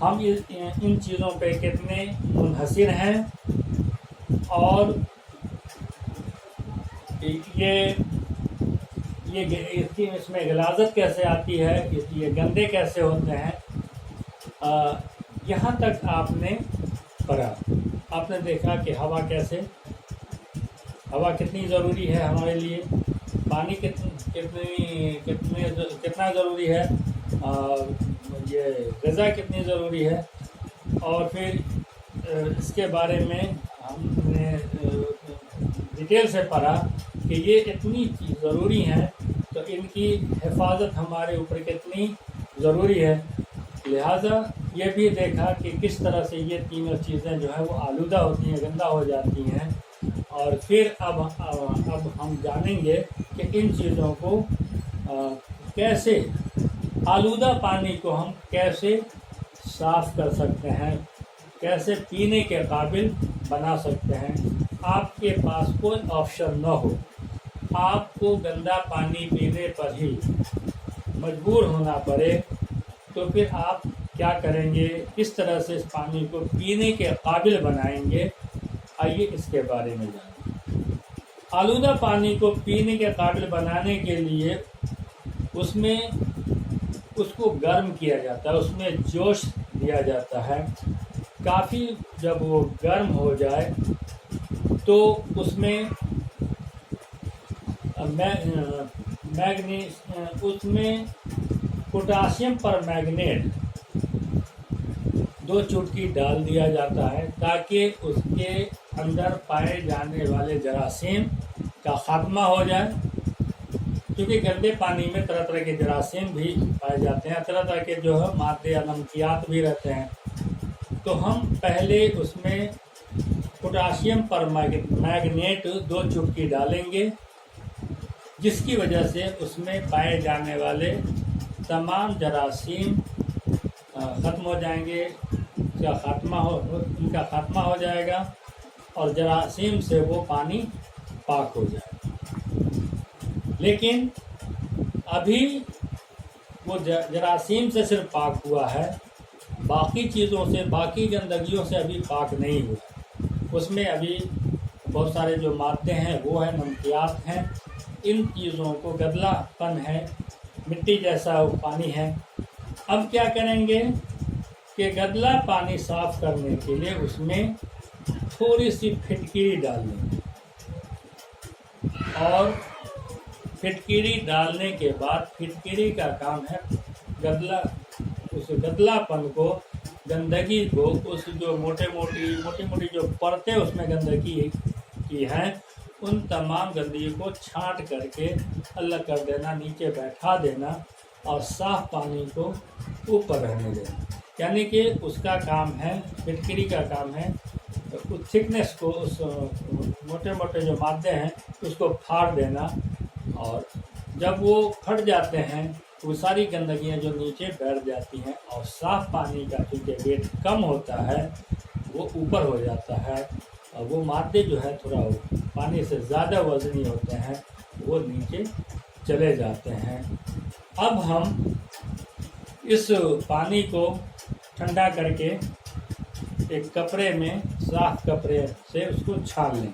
ہم ان چیزوں پہ کتنے منحصر ہیں، اور اس میں غلاظت کیسے آتی ہے، یہ گندے کیسے ہوتے ہیں، یہاں تک آپ نے پڑھا۔ آپ نے دیکھا کہ ہوا کتنی ضروری ہے ہمارے لیے، پانی کتنا ضروری ہے، یہ غذا کتنی ضروری ہے، اور پھر اس کے بارے میں ہم نے ڈیٹیل سے پڑھا کہ یہ اتنی ضروری ہیں تو ان کی حفاظت ہمارے اوپر کتنی ضروری ہے۔ لہٰذا یہ بھی دیکھا کہ کس طرح سے یہ تینوں چیزیں جو ہیں وہ آلودہ ہوتی ہیں، گندہ ہو جاتی ہیں، اور پھر اب ہم جانیں گے کہ ان چیزوں کو کیسے، آلودہ پانی کو ہم کیسے صاف کر سکتے ہیں، کیسے پینے کے قابل بنا سکتے ہیں۔ آپ کے پاس کوئی آپشن نہ ہو، آپ کو گندا پانی پینے پر ہی مجبور ہونا پڑے، تو پھر آپ کیا کریں گے، کس طرح سے اس پانی کو پینے کے قابل بنائیں گے، آئیے اس کے بارے میں جانیں۔ آلودہ پانی کو پینے کے قابل بنانے کے لیے اس کو گرم کیا جاتا ہے، اس میں جوش دیا جاتا ہے۔ کافی جب وہ گرم ہو جائے تو اس میں پوٹاشیم پر میگنیٹ 2 چٹکی ڈال دیا جاتا ہے تاکہ اس کے اندر پائے جانے والے جراثیم کا خاتمہ ہو جائے، کیونکہ گندے پانی میں طرح طرح کے جراثیم بھی پائے جاتے ہیں، طرح طرح کے جو ہے مادے یا نمکیات بھی رہتے ہیں۔ تو ہم پہلے اس میں پوٹاشیم پر میگنیٹ 2 چٹکی ڈالیں گے، جس کی وجہ سے اس میں پائے جانے والے تمام جراثیم ختم ہو جائیں گے، ان کا خاتمہ ہو جائے گا، اور جراثیم سے وہ پانی پاک ہو جائے گا۔ لیکن ابھی وہ جراثیم سے صرف پاک ہوا ہے، باقی چیزوں سے، باقی گندگیوں سے ابھی پاک نہیں ہوا، اس میں ابھی بہت سارے جو مادے ہیں وہ ہیں، نمکیات ہیں، ان چیزوں کو گدلا پن ہے، مٹی جیسا پانی ہے۔ اب کیا کریں گے کہ گدلا پانی صاف کرنے کے لیے اس میں تھوڑی سی پھٹکری ڈال دیں گے، اور پھٹکری ڈالنے کے بعد پھٹکری کا کام ہے اس گدلا پن کو، گندگی کو، اس جو موٹی موٹی جو پرتیں اس میں گندگی کی ہیں، ان تمام گندگی کو چھانٹ کر کے الگ کر دینا، نیچے بیٹھا دینا، اور صاف پانی کو اوپر رہنے دینا۔ یعنی کہ اس کا کام ہے، پھٹکری کا کام ہے اس تھکنیس کو، اس موٹے موٹے جو مادے ہیں اس کو پھاڑ دینا، اور جب وہ پھٹ جاتے ہیں وہ ساری گندگیاں جو نیچے بیٹھ جاتی ہیں، اور صاف پانی کا چونکہ ویٹ کم ہوتا ہے وہ اوپر ہو جاتا ہے، اور وہ مادے جو ہے تھوڑا پانی سے زیادہ وزنی ہوتے ہیں وہ نیچے چلے جاتے ہیں۔ اب ہم اس پانی کو ٹھنڈا کر کے ایک کپڑے میں، صاف کپڑے سے اس کو چھان لیں،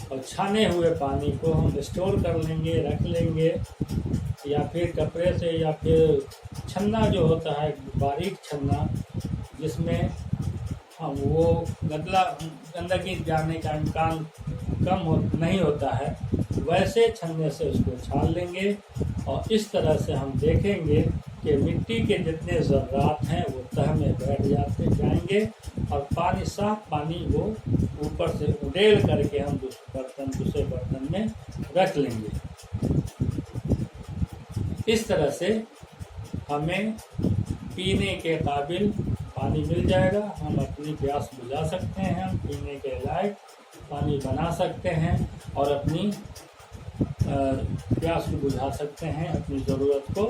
اور چھانے ہوئے پانی کو ہم اسٹور کر لیں گے، رکھ لیں گے، یا پھر کپڑے سے، یا پھر چھنا جو ہوتا ہے باریک چھنا، جس میں ہم وہ گندگی جانے کا امکان نہیں ہوتا ہے، ویسے چھننے سے اس کو چھان لیں گے، اور اس طرح سے ہم دیکھیں گے کہ مٹی کے جتنے ذرات ہیں وہ تہ میں بیٹھ جائیں گے، اور پانی، صاف پانی وہ اوپر سے اڈیل کر کے ہم دوسرے برتن میں رکھ لیں گے۔ اس طرح سے ہمیں پینے کے قابل پانی مل جائے گا، ہم اپنی پیاس بجھا سکتے ہیں، ہم پینے کے لائق پانی بنا سکتے ہیں، اور اپنی پیاس کو بجھا سکتے ہیں، اپنی ضرورت کو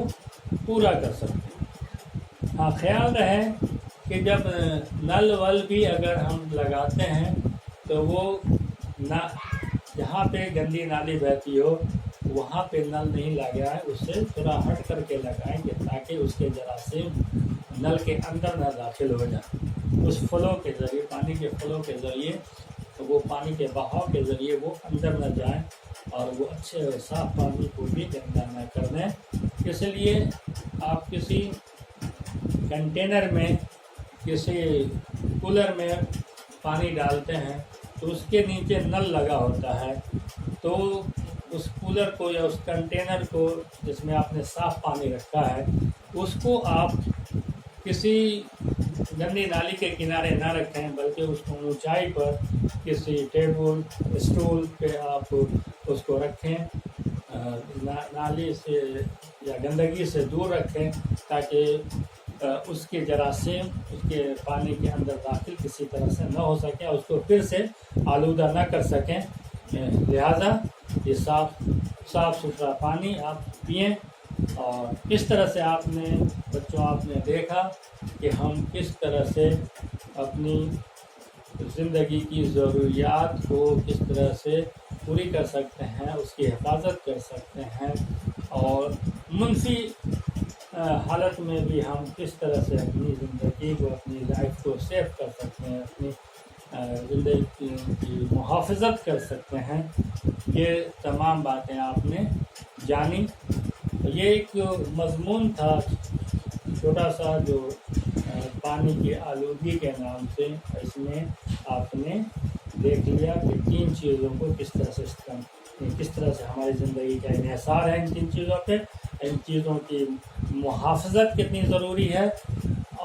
پورا کر سکتے ہیں۔ ہاں، خیال رہے کہ جب نل ول بھی اگر ہم لگاتے ہیں تو وہ جہاں پہ گندی نالی بہتی ہو وہاں پہ نل نہیں لگائیں، اس سے تھوڑا ہٹ کر کے لگائیں گے تاکہ اس کے جراثیم نل کے اندر نہ داخل ہو جائیں۔ اس فلو کے ذریعے، پانی کے فلو کے ذریعے، تو وہ پانی کے بہاؤ کے ذریعے وہ اندر نہ جائیں اور وہ اچھے اور صاف پانی کو بھی گندا نہ کر دیں۔ اس لیے آپ کسی کنٹینر میں، کسی کولر میں پانی ڈالتے ہیں تو اس کے نیچے نل لگا ہوتا ہے، تو اس کولر کو یا اس کنٹینر کو جس میں آپ نے صاف پانی رکھا ہے، اس کو آپ کسی گندی نالی کے کنارے نہ رکھیں، بلکہ اس کو اونچائی پر کسی ٹیبل اسٹول پہ آپ اس کو رکھیں، نالی سے یا گندگی سے دور رکھیں تاکہ اس کے جراثیم اس کے پانی کے اندر داخل کسی طرح سے نہ ہو سکیں، اس کو پھر سے آلودہ نہ کر سکیں۔ لہذا یہ صاف ستھرا پانی آپ پئیں۔ اور اس طرح سے آپ نے دیکھا کہ ہم کس طرح سے اپنی زندگی کی ضروریات کو کس طرح سے پوری کر سکتے ہیں، اس کی حفاظت کر سکتے ہیں، اور منفی حالت میں بھی ہم کس طرح سے اپنی زندگی کو، اپنی لائف کو سیو کر سکتے ہیں، اپنی زندگی کی محافظت کر سکتے ہیں۔ یہ تمام باتیں آپ نے جانی۔ یہ ایک مضمون تھا چھوٹا سا، جو پانی کی آلودگی کے نام سے، اس میں آپ نے دیکھ لیا کہ 3 چیزوں کو کس طرح سے ہماری زندگی کا انحصار ہے ان 3 چیزوں پہ، ان چیزوں کی محافظت کتنی ضروری ہے،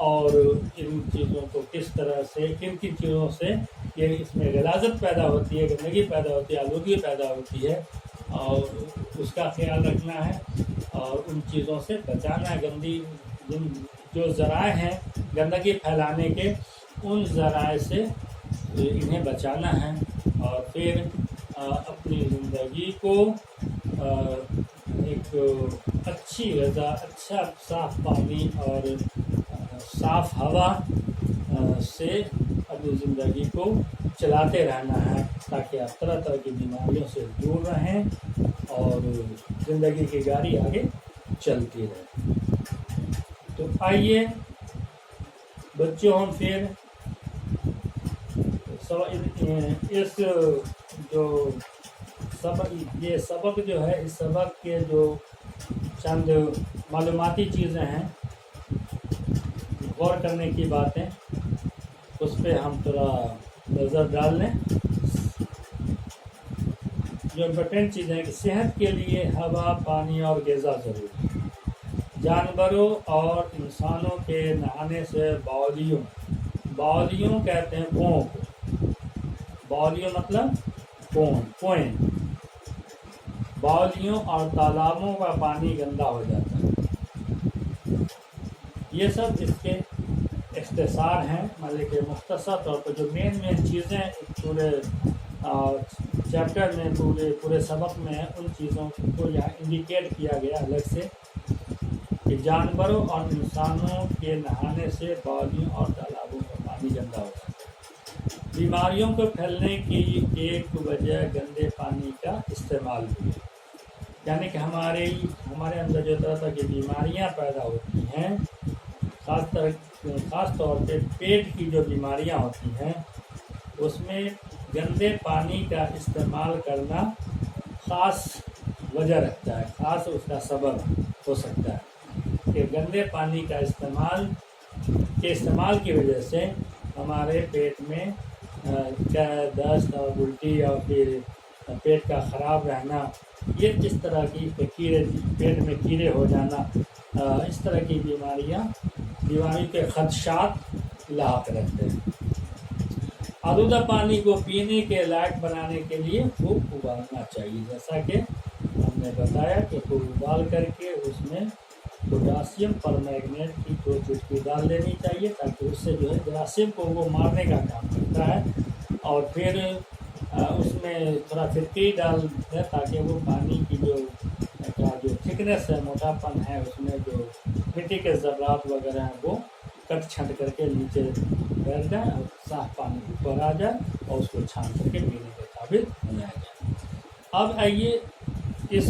اور ان چیزوں کو کس طرح سے، کن چیزوں سے یہ اس میں غلاظت پیدا ہوتی ہے، گندگی پیدا ہوتی ہے، آلودگی پیدا ہوتی ہے، اور اس کا خیال رکھنا ہے اور ان چیزوں سے بچانا ہے۔ جو ذرائع ہیں گندگی پھیلانے کے، ان ذرائع سے انہیں بچانا ہے، اور پھر اپنی زندگی کو ایک اچھی غذا، اچھا صاف پانی اور صاف ہوا سے اپنی زندگی کو چلاتے رہنا ہے تاکہ آپ طرح طرح کی بیماریوں سے دور رہیں اور زندگی کی گاڑی آگے چلتی رہے۔ تو آئیے بچوں، ہم پھر اس جو یہ سبق جو ہے، اس سبق کے جو چند معلوماتی چیزیں ہیں، غور کرنے کی باتیں، اس پہ ہم تھوڑا نظر ڈال لیں۔ جو امپورٹنٹ چیزیں ہیں کہ صحت کے لیے ہوا، پانی اور غذا ضروری ہے۔ جانوروں اور انسانوں کے نہانے سے باولیوں کہتے ہیں کنوؤں کو، باولیوں مطلب کنویں، باولیوں اور تالابوں کا پانی گندا ہو جاتا ہے۔ یہ سب اس کے اختصار ہیں، مطلب کہ مختصر طور پر جو مین چیزیں پورے چیپٹر میں، پورے سبق میں ہیں، ان چیزوں کو یہاں انڈیکیٹ کیا گیا الگ سے کہ جانوروں اور انسانوں کے نہانے سے باولیوں اور تالابوں کا پانی گندا ہو جاتا ہے۔ بیماریوں کو پھیلنے کی ایک وجہ گندے پانی کا استعمال بھی ہے، یعنی کہ ہمارے اندر جو طرح کی بیماریاں پیدا ہوتی ہیں، خاص طور پہ پیٹ کی جو بیماریاں ہوتی ہیں، اس میں گندے پانی کا استعمال کرنا خاص وجہ رکھتا ہے، خاص اس کا سبب ہو سکتا ہے کہ گندے پانی کا استعمال کی وجہ سے ہمارے پیٹ میں دست اور الٹی اور پھر پیٹ کا خراب رہنا، یہ کس طرح کی پیٹ میں کیڑے ہو جانا، اس طرح کی بیماریوں کے خدشات لاحق رہتے ہیں۔ آلودہ پانی کو پینے کے لائق بنانے کے لیے خوب ابالنا چاہیے، جیسا کہ ہم نے بتایا کہ خوب ابال کر کے اس میں پوٹاسیم پرمیگنیٹ کی 2 چٹکی ڈال دینی چاہیے تاکہ اس سے جو ہے جراثیم کو وہ مارنے کا کام کرتا ہے، اور پھر اس میں تھوڑا پھٹکری ڈال دیں تاکہ وہ پانی کی جو تھکنیس ہے، موٹاپن ہے، اس میں جو مٹی کے ذرات وغیرہ ہیں وہ کٹ چھنٹ کر کے نیچے بیٹھ جائیں اور صاف پانی اوپر آ جائے اور اس کو چھان کر کے پینے کے قابل بنایا جائے۔ اب آئیے اس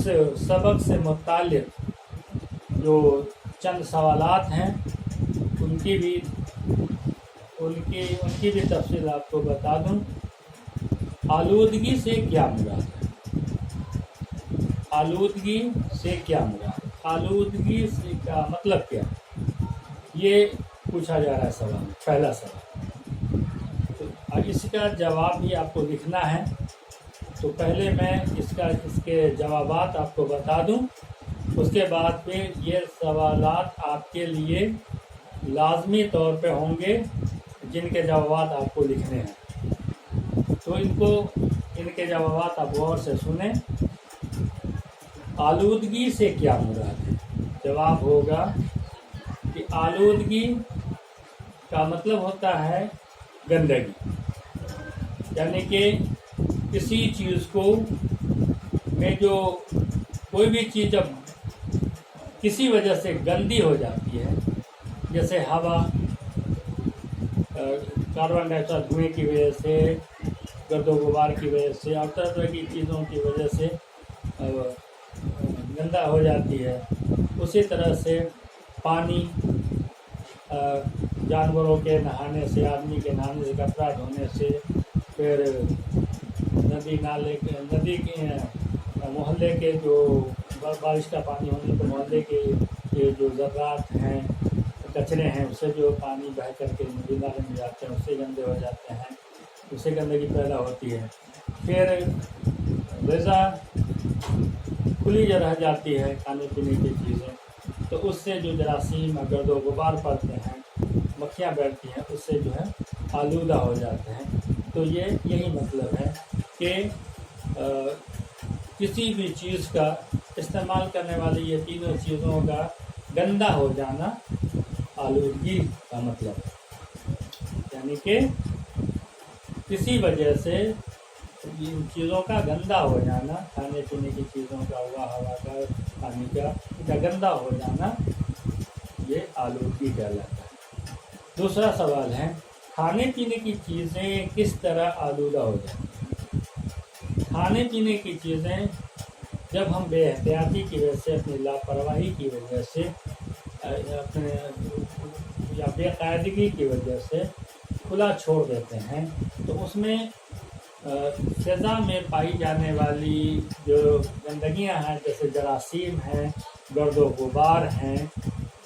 سبق سے متعلق جو چند سوالات ہیں ان کی بھی تفصیل آپ کو بتا دوں۔ آلودگی سے کیا مراد ہے؟ آلودگی سے کیا مراد؟ آلودگی سے کا مطلب کیا؟ یہ پوچھا جا رہا ہے سوال، پہلا سوال۔ تو اس کا جواب بھی آپ کو لکھنا ہے، تو پہلے میں اس کے جوابات آپ کو بتا دوں، اس کے بعد پھر یہ سوالات آپ کے لیے لازمی طور پہ ہوں گے جن کے جوابات آپ کو لکھنے ہیں۔ تو ان کے جوابات آپ غور سے سنیں۔ آلودگی سے کیا مراد ہے؟ جواب ہوگا کہ آلودگی کا مطلب ہوتا ہے گندگی، یعنی کہ کسی چیز میں جو کوئی بھی چیز جب کسی وجہ سے گندی ہو جاتی ہے، جیسے ہوا، کاربن ڈائی آکسائڈ دھوئیں کی وجہ سے، گرد و غبار کی وجہ سے اور طرح طرح کی چیزوں کی وجہ سے گندا ہو جاتی ہے، اسی طرح سے پانی جانوروں کے نہانے سے، آدمی کے نہانے سے، کپڑا دھونے سے، پھر ندی کے محلے کے جو بارش کا پانی ہونے تو محلے کے یہ جو ذرات ہیں، کچرے ہیں، اس سے جو پانی بہہ کر کے ندی نالے میں جاتے ہیں، اس سے گندے ہو جاتے ہیں، اس سے گندگی پیدا ہوتی ہے۔ پھر غذا کھلی رہ جاتی ہے، کھانے پینے کی چیزیں، تو اس سے جو جراثیم گرد و غبار پڑتے ہیں، مکھیاں بیٹھتی ہیں، اس سے جو ہے آلودہ ہو جاتے ہیں۔ تو یہی مطلب ہے کہ کسی بھی چیز کا استعمال کرنے والی یہ تینوں چیزوں کا گندا ہو جانا آلودگی کا مطلب ہے، یعنی کہ کسی وجہ سے ان چیزوں کا گندا ہو جانا، کھانے پینے کی چیزوں کا، ہوا کا، پانی کا گندا ہو جانا، یہ آلودگی کہلاتا ہے۔ دوسرا سوال ہے، کھانے پینے کی چیزیں کس طرح آلودہ ہو جاتی ہیں؟ کھانے پینے کی چیزیں جب ہم بے احتیاطی کی وجہ سے، اپنی لاپرواہی کی وجہ سے، یا بے قاعدگی کی وجہ سے کھلا چھوڑ دیتے ہیں، تو اس میں فضا میں پائی جانے والی جو گندگیاں ہیں، جیسے جراثیم ہیں، گرد و غبار ہیں،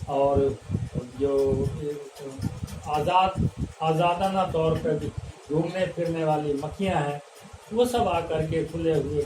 اور جو آزادانہ طور پر گھومنے پھرنے والی مکھیاں ہیں، وہ سب آ کر کے کھلے ہوئے